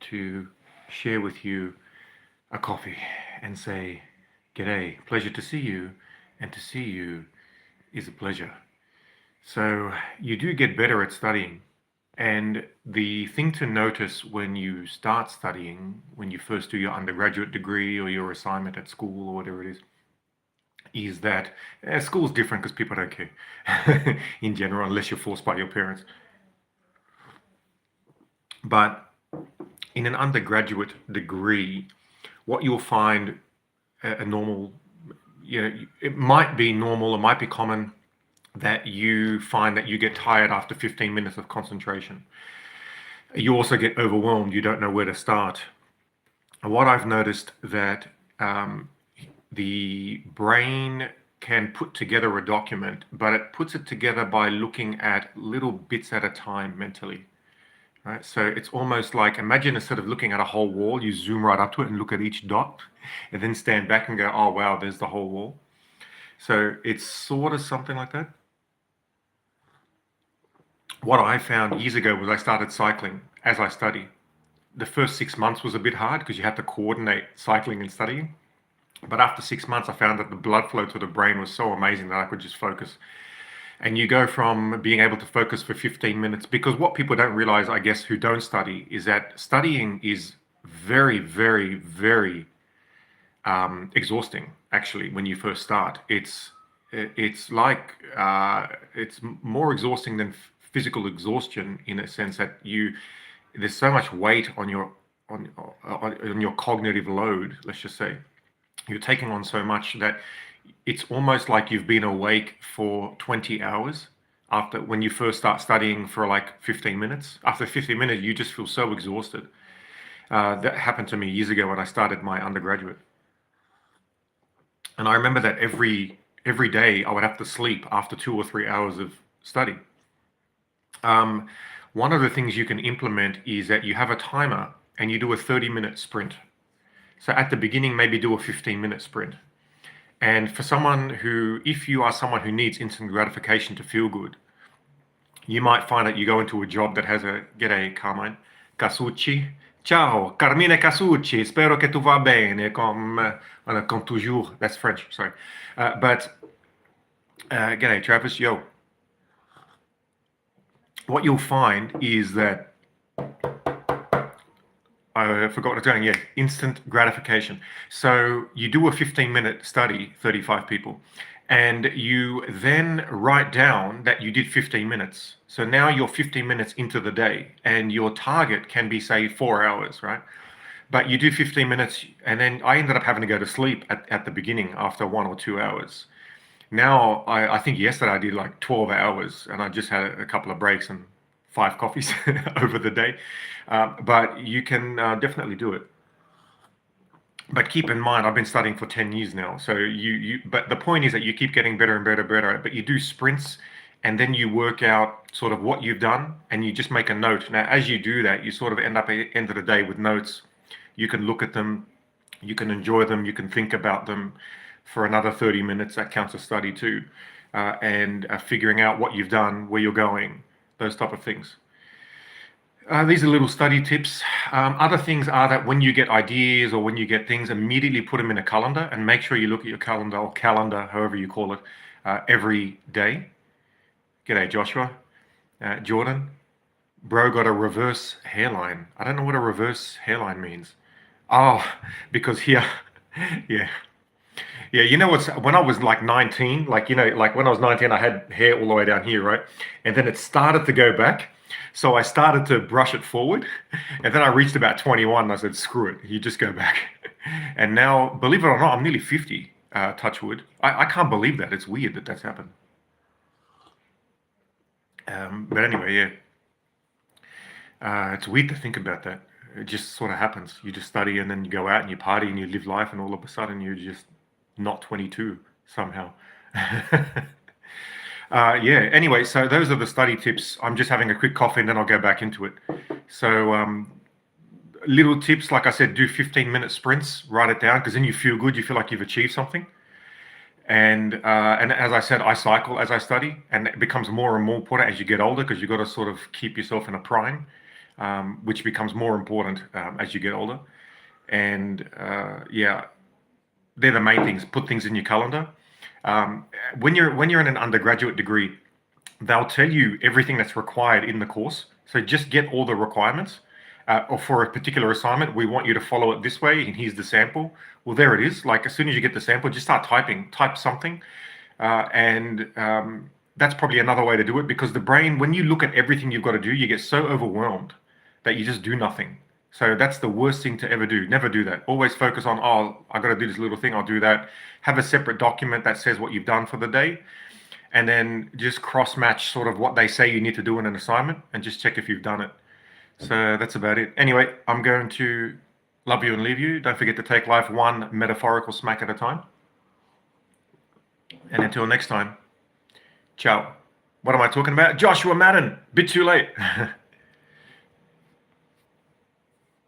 to share with you a coffee and say, G'day, pleasure to see you, and to see you is a pleasure. So you do get better at studying. And the thing to notice when you start studying, when you first do your undergraduate degree or your assignment at school or whatever it is that school's different because people don't care in general, unless you're forced by your parents. But in an undergraduate degree, what you'll find a normal, it might be normal, it might be common that you find that you get tired after 15 minutes of concentration. You also get overwhelmed, you don't know where to start. And what I've noticed that the brain can put together a document, but it puts it together by looking at little bits at a time mentally. Right? So it's almost like, imagine instead of looking at a whole wall, you zoom right up to it and look at each dot and then stand back and go, oh, wow, there's the whole wall. So it's sort of something like that. What I found years ago was I started cycling as I study. The first 6 months was a bit hard because you had to coordinate cycling and studying. But after 6 months, I found that the blood flow to the brain was so amazing that I could just focus. And you go from being able to focus for 15 minutes, because what people don't realize, I guess, who don't study, is that studying is very, very, very exhausting, actually, when you first start. It's like, it's more exhausting than physical exhaustion, in a sense that there's so much weight on your cognitive load, let's just say. You're taking on so much that it's almost like you've been awake for 20 hours when you first start studying for like 15 minutes. After 15 minutes, you just feel so exhausted. That happened to me years ago when I started my undergraduate. And I remember that every day I would have to sleep after 2 or 3 hours of study. One of the things you can implement is that you have a timer and you do a 30-minute sprint. So at the beginning, maybe do a 15-minute sprint. And for someone if you are someone who needs instant gratification to feel good, you might find that you go into a job that has G'day, Carmine. Casucci. Ciao, Carmine Casucci. Spero che tu va bene, comme toujours. That's French, sorry. G'day, Travis. Yo. What you'll find is that I forgot what I was going. Yeah, instant gratification. So you do a 15-minute study, 35 people, and you then write down that you did 15 minutes. So now you're 15 minutes into the day, and your target can be, say, 4 hours, right? But you do 15 minutes, and then I ended up having to go to sleep at the beginning after 1 or 2 hours. Now, I think yesterday I did like 12 hours, and I just had a couple of breaks and 5 coffees over the day. But you can definitely do it. But keep in mind, I've been studying for 10 years now. So but the point is that you keep getting better and better and better. But you do sprints, and then you work out sort of what you've done, and you just make a note. Now, as you do that, you sort of end up at the end of the day with notes. You can look at them, you can enjoy them, you can think about them for another 30 minutes. That counts as study too. And figuring out what you've done, where you're going, those type of things. These are little study tips. Other things are that when you get ideas or when you get things, immediately put them in a calendar and make sure you look at your calendar, or calendar, however you call it, every day. G'day, Joshua. Jordan. Bro got a reverse hairline. I don't know what a reverse hairline means. Oh, because here, yeah. Yeah, you know what's, when I was like 19, like when I was 19, I had hair all the way down here, right? And then it started to go back. So I started to brush it forward. And then I reached about 21 and I said, screw it, you just go back. And now, believe it or not, I'm nearly 50, touch wood. I can't believe that. It's weird that that's happened. But anyway, yeah. It's weird to think about that. It just sort of happens. You just study and then you go out and you party and you live life, and all of a sudden you're just not 22 somehow. Yeah, anyway, so those are the study tips. I'm just having a quick coffee and then I'll go back into it. So little tips, like I said, do 15-minute sprints, write it down, because then you feel good, you feel like you've achieved something. And as I said, I cycle as I study, and it becomes more and more important as you get older, because you've got to sort of keep yourself in a prime. which becomes more important as you get older. And yeah, they're the main things. Put things in your calendar. Um, when you're in an undergraduate degree, they'll tell you everything that's required in the course. So just get all the requirements. Or for a particular assignment, we want you to follow it this way, and here's the sample. Well, there it is. Like as soon as you get the sample, just start typing, type something, and that's probably another way to do it, because the brain, when you look at everything you've got to do, you get so overwhelmed that you just do nothing. So that's the worst thing to ever do. Never do that. Always focus on, oh, I got to do this little thing, I'll do that. Have a separate document that says what you've done for the day, and then just cross match sort of what they say you need to do in an assignment and just check if you've done it. So that's about it. Anyway, I'm going to love you and leave you. Don't forget to take life one metaphorical smack at a time. And until next time, ciao. What am I talking about? Joshua Madden. Bit too late.